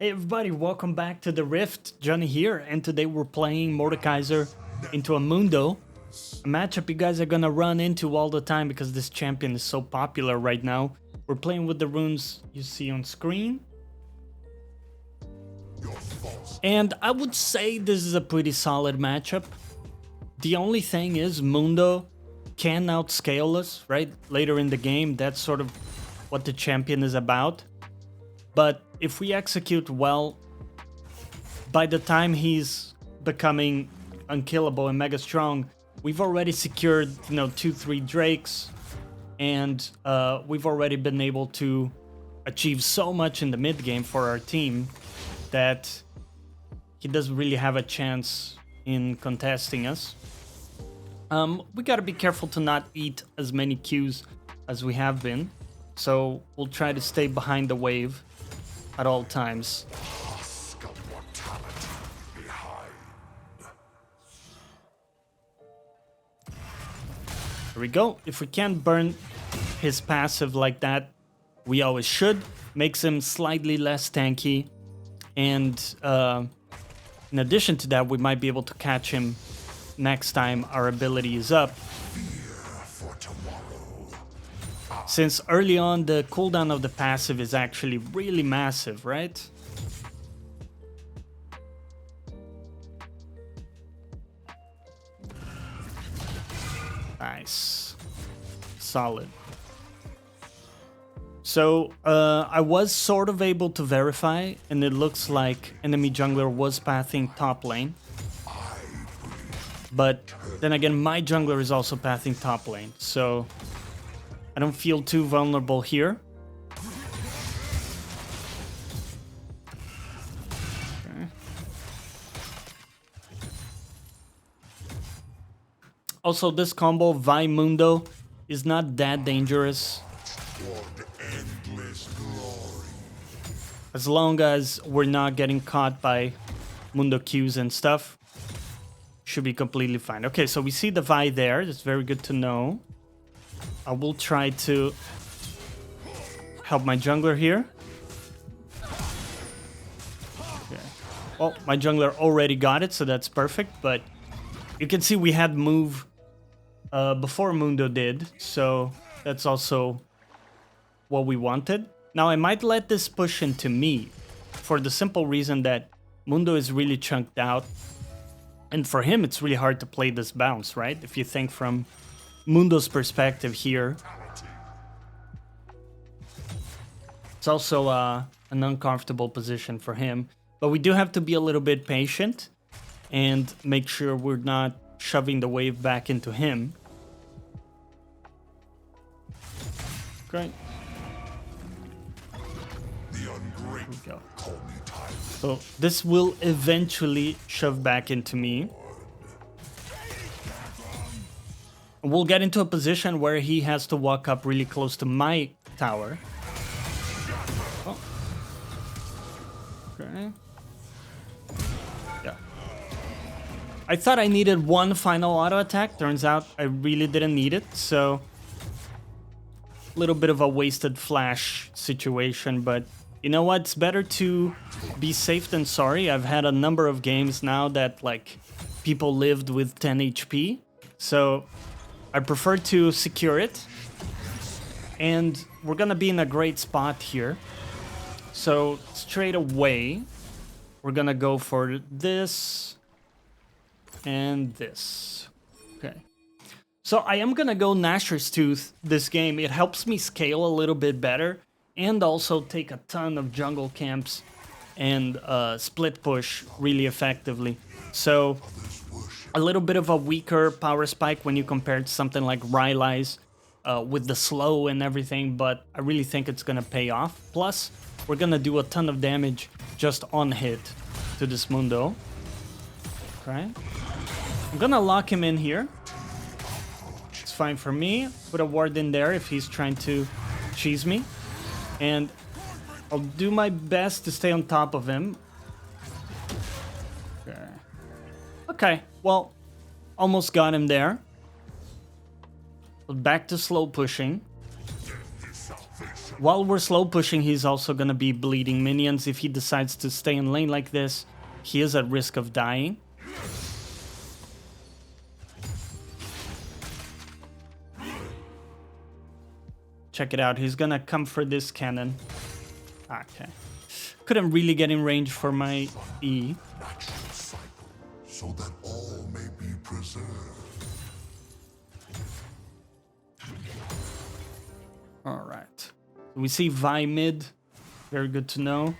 Hey everybody, welcome back to the Rift. Johnny here, and today we're playing Mordekaiser into a Mundo. A matchup you guys are gonna run into all the time because this champion is so popular right now. We're playing with the runes you see on screen. And I would say this is a pretty solid matchup. The only thing is Mundo can outscale us, right? Later in the game, that's sort of what the champion is about. But if we execute well, by the time he's becoming unkillable and mega strong, we've already secured, 2-3 drakes, and we've already been able to achieve so much in the mid game for our team that he doesn't really have a chance in contesting us. We gotta be careful to not eat as many Qs as we have been, so we'll try to stay behind the wave at all times. There we go. If we can't burn his passive like that, we always should. Makes him slightly less tanky, and in addition to that, we might be able to catch him next time our ability is up. Since early on, the cooldown of the passive is actually really massive, right? Nice. Solid. So, I was sort of able to verify, and it looks like enemy jungler was pathing top lane. But then again, my jungler is also pathing top lane, so I don't feel too vulnerable here. Okay. Also, this combo, Vi Mundo, is not that dangerous. As long as we're not getting caught by Mundo Qs and stuff, should be completely fine. Okay, so we see the Vi there. That's very good to know. I will try to help my jungler here. Okay. Well, my jungler already got it, so that's perfect. But you can see we had move before Mundo did, so that's also what we wanted. Now, I might let this push into me for the simple reason that Mundo is really chunked out. And for him, it's really hard to play this bounce, right? If you think from Mundo's perspective here. It's also an uncomfortable position for him. But we do have to be a little bit patient and make sure we're not shoving the wave back into him. Great. There we go. So this will eventually shove back into me. We'll get into a position where he has to walk up really close to my tower. Oh. Okay. Yeah. I thought I needed one final auto attack. Turns out I really didn't need it, so a little bit of a wasted flash situation, but you know what? It's better to be safe than sorry. I've had a number of games now that people lived with 10 HP, so I prefer to secure it, and we're gonna be in a great spot here. So straight away, we're gonna go for this and this. Okay. So I am gonna go Nashor's Tooth this game. It helps me scale a little bit better and also take a ton of jungle camps and split push really effectively. So a little bit of a weaker power spike when you compare it to something like rylais with the slow and everything, but I really think it's gonna pay off. Plus, we're gonna do a ton of damage just on hit to this Mundo. Okay. I'm gonna lock him in here. It's fine for me. Put a ward in there if he's trying to cheese me. And I'll do my best to stay on top of him. Okay. Okay, well, almost got him there. But back to slow pushing. While we're slow pushing, he's also gonna be bleeding minions. If he decides to stay in lane like this, he is at risk of dying. Check it out, he's gonna come for this cannon. Okay. Couldn't really get in range for my E. So that all may be preserved. Alright. We see Vi mid. Very good to know.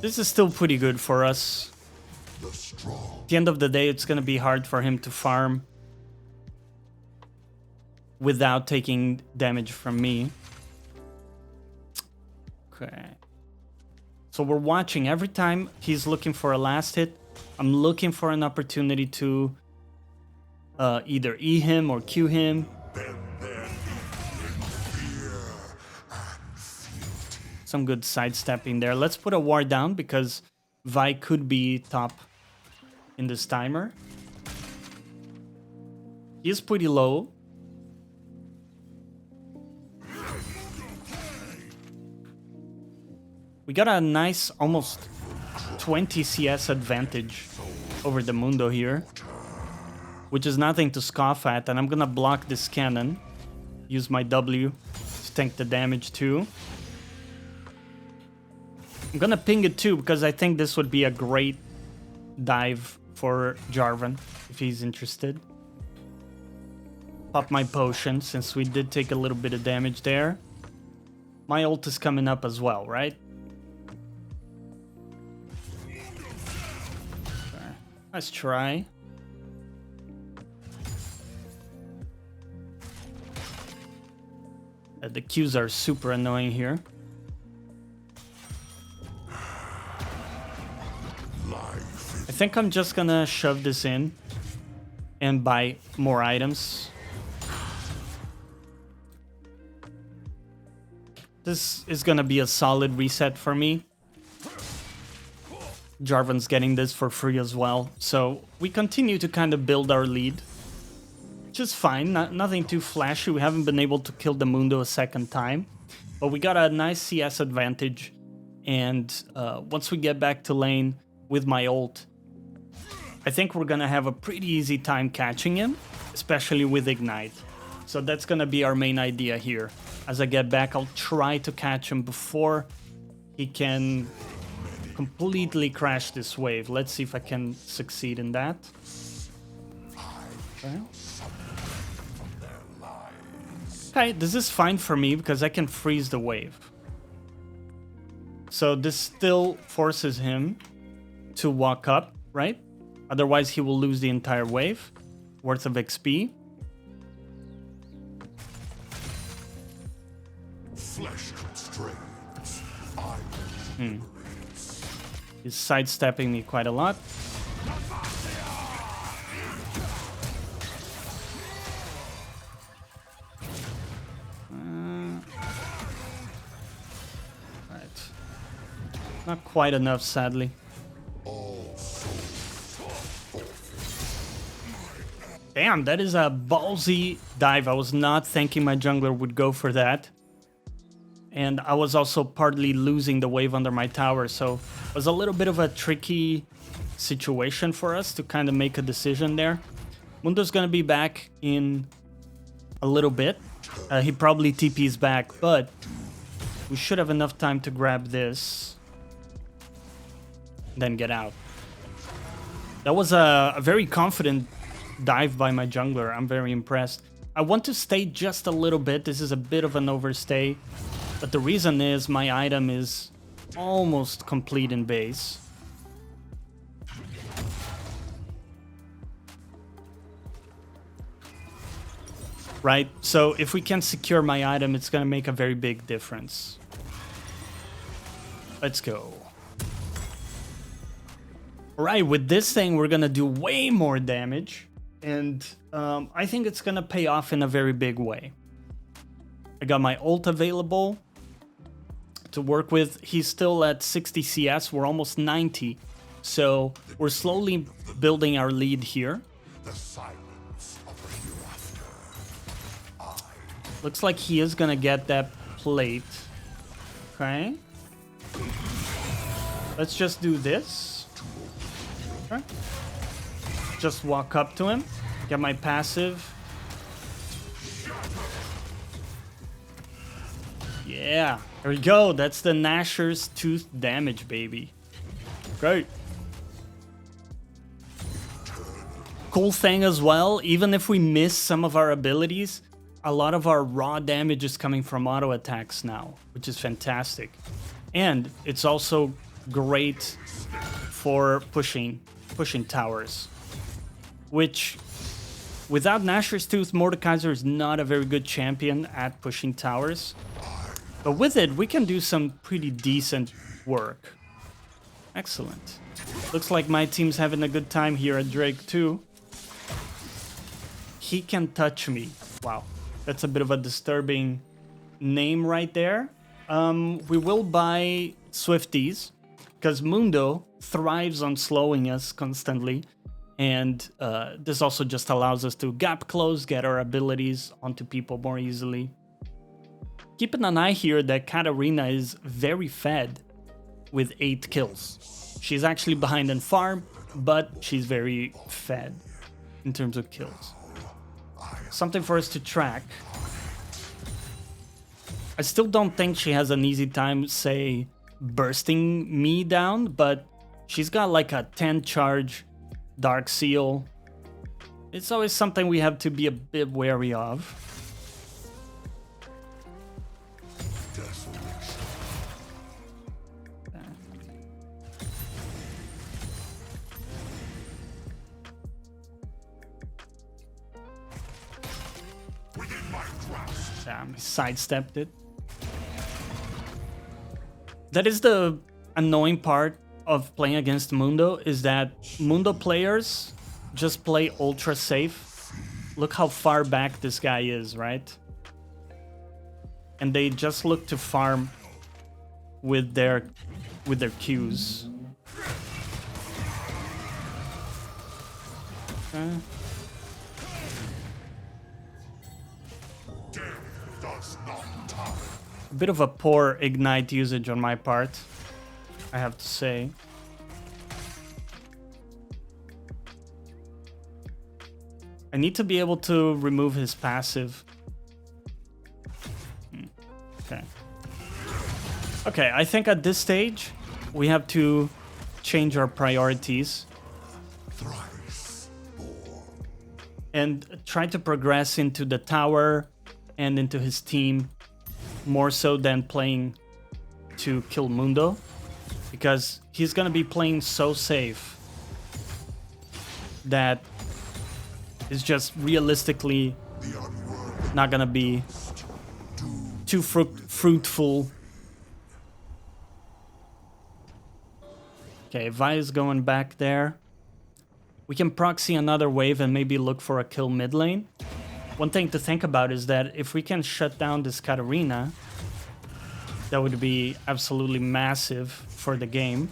This is still pretty good for us. At the end of the day, it's going to be hard for him to farm without taking damage from me. Okay. So we're watching. Every time he's looking for a last hit, I'm looking for an opportunity to either E him or Q him. Some good sidestepping there. Let's put a ward down because Vi could be top in this timer. He is pretty low. We got a nice almost 20 CS advantage over the Mundo here, which is nothing to scoff at. And I'm gonna block this cannon. Use my W to tank the damage too. I'm gonna ping it too because I think this would be a great dive for Jarvan if he's interested. Pop my potion since we did take a little bit of damage there. My ult is coming up as well, right? Okay. Let's try. The Qs are super annoying here. I think I'm just gonna shove this in and buy more items. This is gonna be a solid reset for me. Jarvan's getting this for free as well. So we continue to kind of build our lead. Which is fine, nothing too flashy. We haven't been able to kill the Mundo a second time. But we got a nice CS advantage. And once we get back to lane with my ult, I think we're gonna have a pretty easy time catching him, especially with Ignite. So that's gonna be our main idea here. As I get back, I'll try to catch him before he can completely crash this wave. Let's see if I can succeed in that. Okay. Okay, this is fine for me because I can freeze the wave. So this still forces him to walk up, right? Otherwise, he will lose the entire wave worth of XP. Flesh constraints. He's sidestepping me quite a lot. Right. Not quite enough, sadly. Damn, that is a ballsy dive. I was not thinking my jungler would go for that. And I was also partly losing the wave under my tower, so it was a little bit of a tricky situation for us to kind of make a decision there. Mundo's gonna be back in a little bit. He probably TP's back, but we should have enough time to grab this. Then get out. That was a very confident dive by my jungler. I'm very impressed. I want to stay just a little bit. This is a bit of an overstay. But the reason is my item is almost complete in base. Right? So if we can secure my item, it's going to make a very big difference. Let's go. Alright, with this thing, we're going to do way more damage. And I think it's going to pay off in a very big way. I got my ult available to work with. He's still at 60 CS. We're almost 90. So we're slowly building our lead here. The silence of the hereafter. Looks like he is gonna get that plate. Okay. Let's just do this. Okay. Just walk up to him. Get my passive. Yeah. There we go. That's the Nashor's tooth damage, baby. Great. Cool thing as well, even if we miss some of our abilities, a lot of our raw damage is coming from auto attacks now, which is fantastic. And it's also great for pushing towers, which without Nashor's Tooth, Mordekaiser is not a very good champion at pushing towers. But with it, we can do some pretty decent work. Excellent. Looks like my team's having a good time here at Drake too. He can touch me. Wow, that's a bit of a disturbing name right there. We will buy swifties because Mundo thrives on slowing us constantly. And this also just allows us to gap close, get our abilities onto people more easily. Keeping an eye here that Katarina is very fed with 8 kills. She's actually behind in farm, but she's very fed in terms of kills. Something for us to track. I still don't think she has an easy time, say, bursting me down, but she's got like a 10 charge Dark Seal. It's always something we have to be a bit wary of. Damn, he sidestepped it. That is the annoying part of playing against Mundo, is that Mundo players just play ultra safe. Look how far back this guy is, right? And they just look to farm with their Qs. Okay. A bit of a poor ignite usage on my part, I have to say. I need to be able to remove his passive. Okay. Okay, I think at this stage we have to change our priorities and try to progress into the tower and into his team more so than playing to kill Mundo, because he's gonna be playing so safe that it's just realistically not gonna be too fruitful. Okay, Vi is going back there. We can proxy another wave and maybe look for a kill mid lane. One thing to think about is that if we can shut down this Katarina, that would be absolutely massive for the game.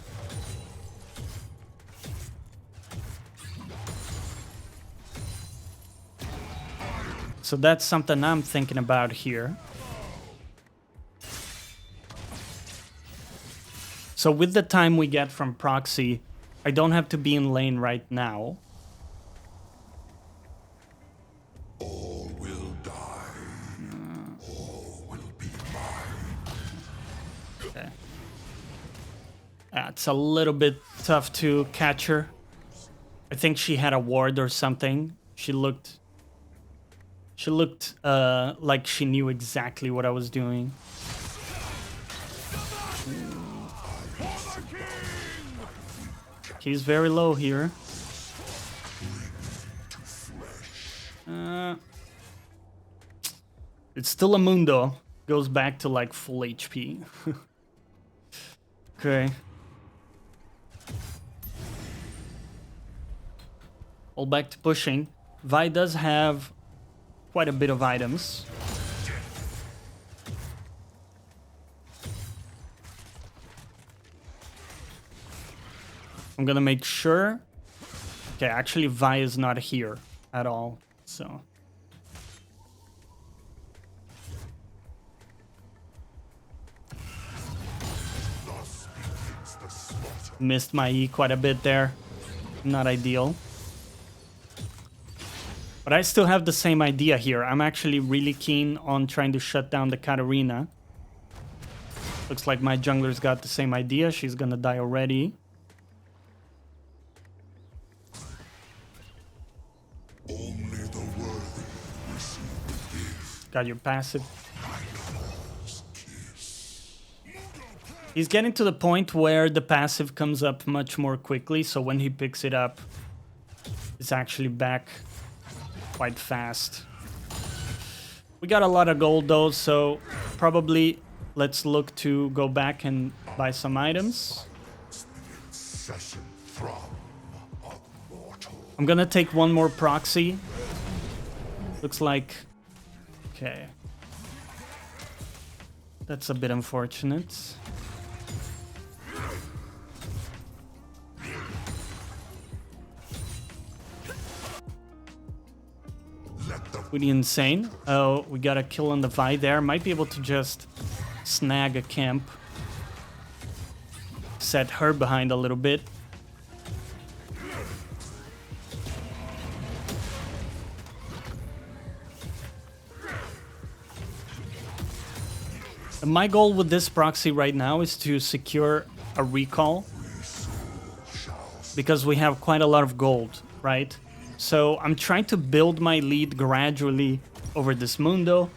So that's something I'm thinking about here. So with the time we get from proxy, I don't have to be in lane right now. All will die. All will be mine. Okay. It's a little bit tough to catch her. I think she had a ward or something. She looked like she knew exactly what I was doing. He's very low here. It's still a Mundo. Goes back to like full HP. Okay. All back to pushing. Vi does have quite a bit of items. I'm gonna make sure. Okay, actually Vi is not here at all, so. Missed my E quite a bit there. Not ideal. But I still have the same idea here. I'm actually really keen on trying to shut down the Katarina. Looks like my jungler's got the same idea. She's gonna die already. Only the worthy receive the gift. Got your passive. He's getting to the point where the passive comes up much more quickly, so when he picks it up, it's actually back quite fast. We got a lot of gold though, so probably let's look to go back and buy some items. I'm gonna take one more proxy. Looks like... Okay. That's a bit unfortunate. Pretty insane. Oh, we got a kill on the Vi there. Might be able to just snag a camp. Set her behind a little bit. And my goal with this proxy right now is to secure a recall. Because we have quite a lot of gold, right? So I'm trying to build my lead gradually over this Mundo,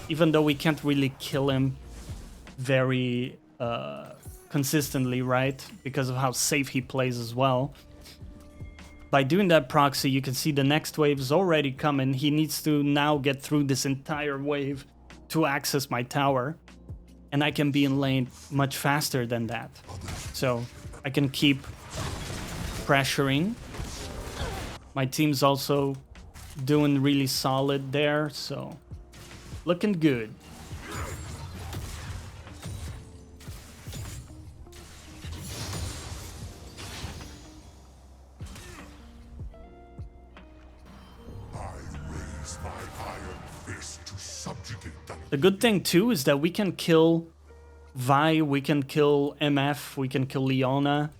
even though we can't really kill him very consistently, right? Because of how safe he plays as well. By doing that proxy, you can see the next wave is already coming. He needs to now get through this entire wave to access my tower. And I can be in lane much faster than that. So I can keep pressuring. My team's also doing really solid there, so looking good. The good thing too is that we can kill Vi, we can kill MF, we can kill Leona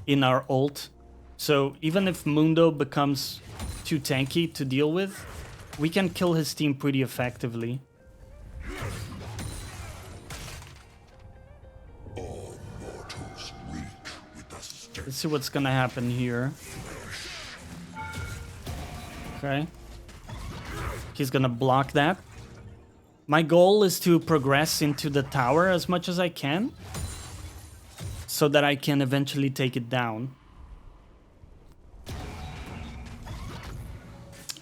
in our ult. So even if Mundo becomes too tanky to deal with, we can kill his team pretty effectively. Let's see what's gonna happen here. Okay. He's gonna block that. My goal is to progress into the tower as much as I can, so that I can eventually take it down.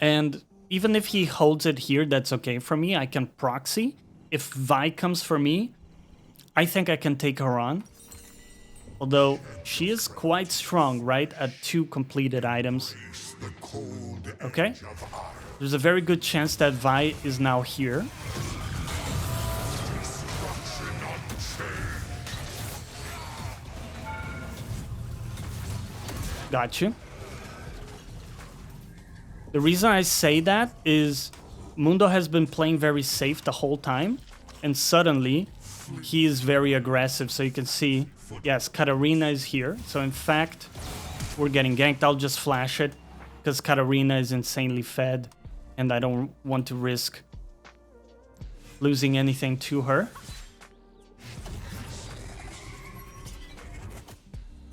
And even if he holds it here, that's okay for me. I can proxy. If Vi comes for me, I think I can take her on. Although she is quite strong, right? At 2 completed items. Okay. There's a very good chance that Vi is now here. Got you. The reason I say that is Mundo has been playing very safe the whole time, and suddenly he is very aggressive. So you can see, yes, Katarina is here. So in fact, we're getting ganked. I'll just flash it because Katarina is insanely fed and I don't want to risk losing anything to her.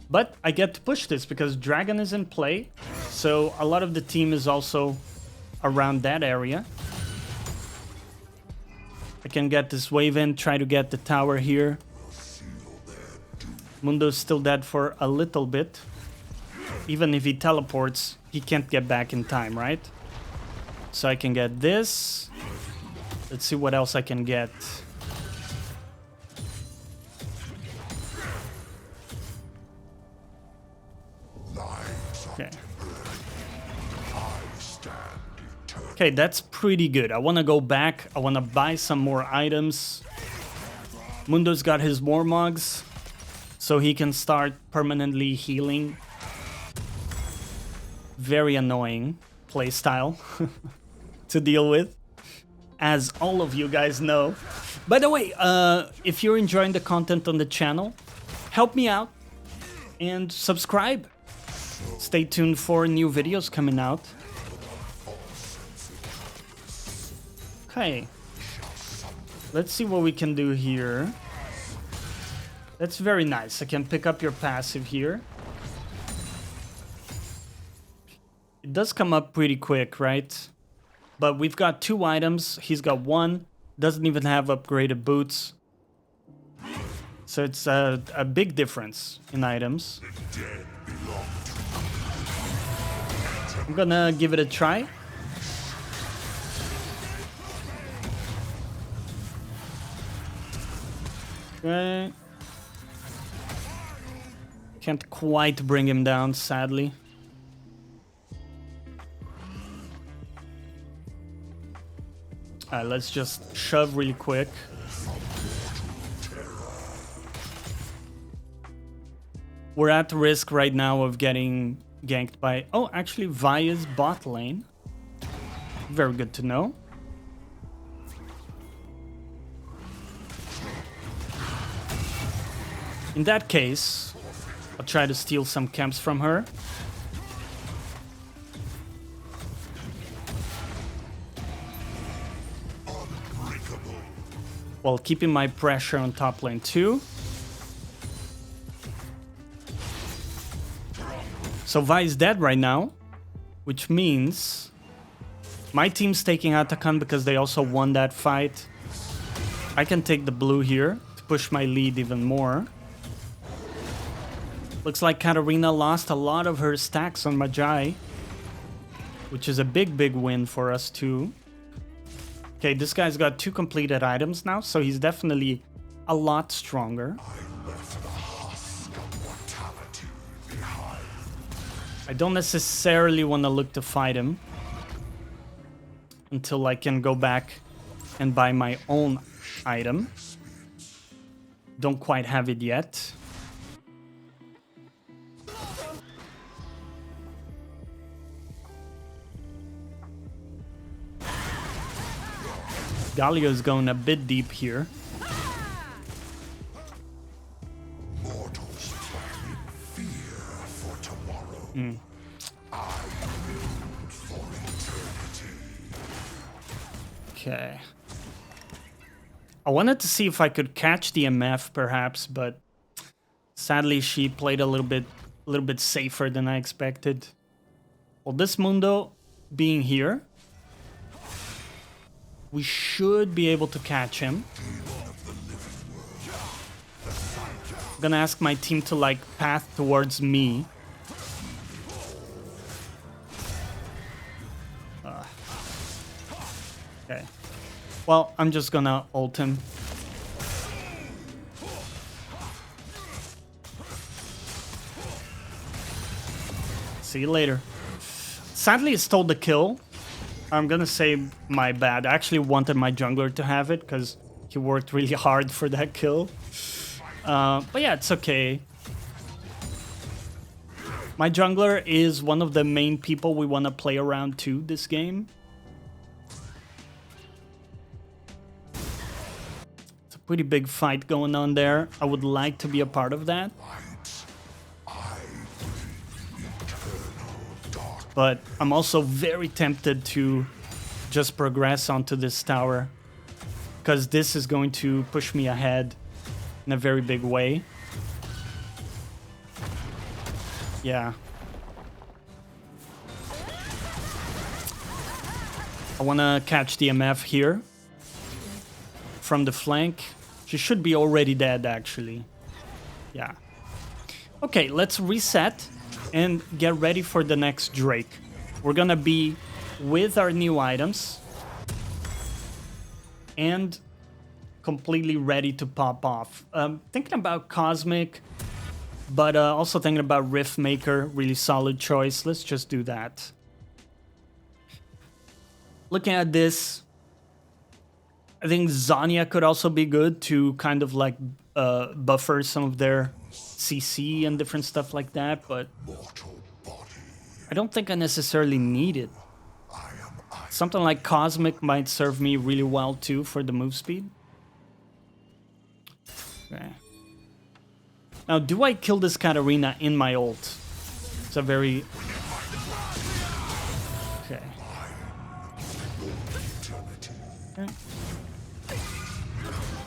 But I get to push this because Dragon is in play. So a lot of the team is also around that area. I can get this wave in, try to get the tower here. Mundo's still dead for a little bit. Even if he teleports, he can't get back in time, right? So I can get this. Let's see what else I can get. Okay. Okay, that's pretty good. I want to go back. I want to buy some more items. Mundo's got his Warmogs, so he can start permanently healing very annoying playstyle to deal with, as all of you guys know. By the way, if you're enjoying the content on the channel, help me out and subscribe. Stay tuned for new videos coming out. Okay. Let's see what we can do here. That's very nice. I can pick up your passive here. It does come up pretty quick, right? But we've got 2 items. He's got 1. Doesn't even have upgraded boots. So it's a big difference in items. I'm gonna give it a try. Okay. Can't quite bring him down, sadly. Alright, let's just shove really quick. We're at risk right now of getting ganked by... Oh, actually, Vi's bot lane. Very good to know. In that case, I'll try to steal some camps from her. While keeping my pressure on top lane too. So Vi is dead right now, which means my team's taking Atakan because they also won that fight. I can take the blue here to push my lead even more. Looks like Katarina lost a lot of her stacks on Magi, which is a big win for us too. Okay, this guy's got 2 completed items now, so he's definitely a lot stronger. I don't necessarily want to look to fight him until I can go back and buy my own item. Don't quite have it yet. Galio's going a bit deep here. Mortals plan in fear for tomorrow. I build for eternity. Okay. I wanted to see if I could catch the MF perhaps, but sadly she played a little bit safer than I expected. Well, this Mundo being here, we should be able to catch him. I'm gonna ask my team to like path towards me. Okay. Well, I'm just gonna ult him. See you later. Sadly, it stole the kill. I'm gonna say my bad. I actually wanted my jungler to have it because he worked really hard for that kill. But yeah, it's okay. My jungler is one of the main people we want to play around too this game. It's a pretty big fight going on there. I would like to be a part of that. But I'm also very tempted to just progress onto this tower, because this is going to push me ahead in a very big way. Yeah. I want to catch the MF here from the flank. She should be already dead, actually. Yeah. Okay, let's reset and get ready for the next Drake. We're gonna be with our new items and completely ready to pop off. Thinking about Cosmic, but also thinking about Riftmaker. Really solid choice. Let's just do that. Looking at this, I think Zanya could also be good to kind of like buffer some of their CC and different stuff like that, but Mortal body I don't think I necessarily need it. Something like Cosmic might serve me really well too for the move speed. Okay. Now, do I kill this Katarina in my ult? It's a very... Okay. Okay.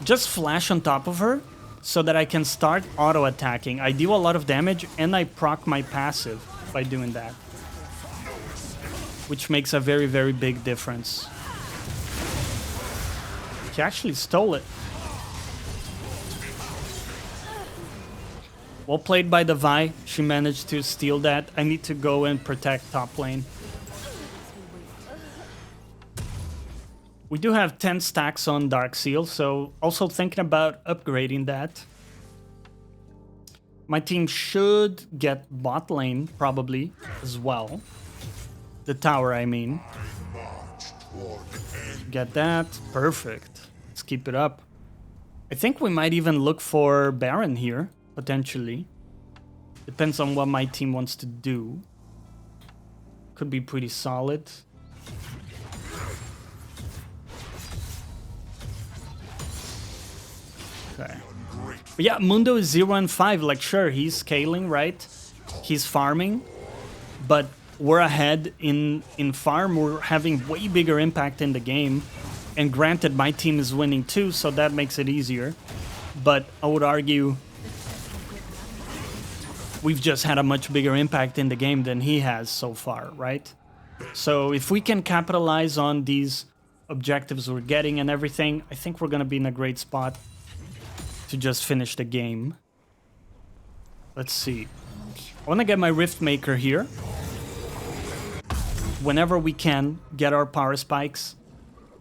Just flash on top of her so that I can start auto-attacking. I deal a lot of damage and I proc my passive by doing that. Which makes a very, very big difference. He actually stole it. Well played by the Vi. She managed to steal that. I need to go and protect top lane. We do have 10 stacks on Dark Seal, so also thinking about upgrading that. My team should get bot lane, probably, as well. The tower, I mean. Get that. Perfect. Let's keep it up. I think we might even look for Baron here, potentially. Depends on what my team wants to do. Could be pretty solid. Okay. But yeah, Mundo is 0 and 5. Like, sure, he's scaling, right? He's farming. But we're ahead in farm. We're having way bigger impact in the game. And granted, my team is winning too, so that makes it easier. But I would argue we've just had a much bigger impact in the game than he has so far, right? So if we can capitalize on these objectives we're getting and everything, I think we're going to be in a great spot to just finish the game. Let's see. I want to get my Riftmaker here. Whenever we can, get our power spikes.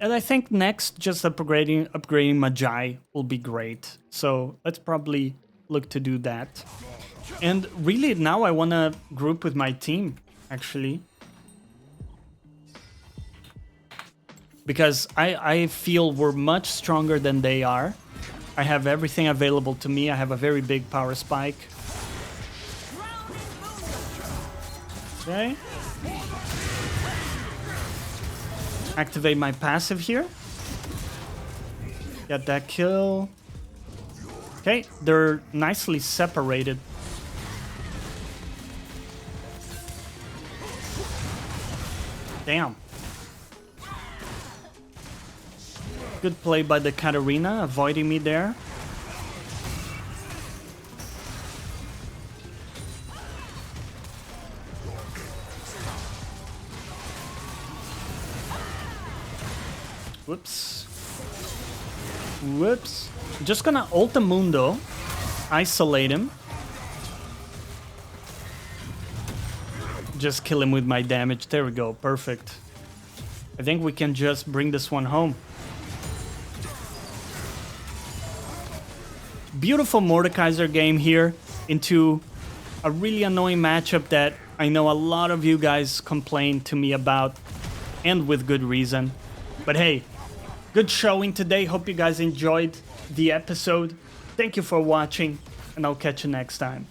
And I think next, just upgrading Magi will be great. So let's probably look to do that. And really now I want to group with my team, actually. Because I feel we're much stronger than they are. I have everything available to me. I have a very big power spike. Okay. Activate my passive here. Get that kill. Okay, they're nicely separated. Damn. Good play by the Katarina, avoiding me there. Whoops. Whoops. Just gonna ult the Mundo. Isolate him. Just kill him with my damage. There we go. Perfect. I think we can just bring this one home. Beautiful Mordekaiser game here into a really annoying matchup that I know a lot of you guys complained to me about, and with good reason. But hey, good showing today. Hope you guys enjoyed the episode. Thank you for watching, and I'll catch you next time.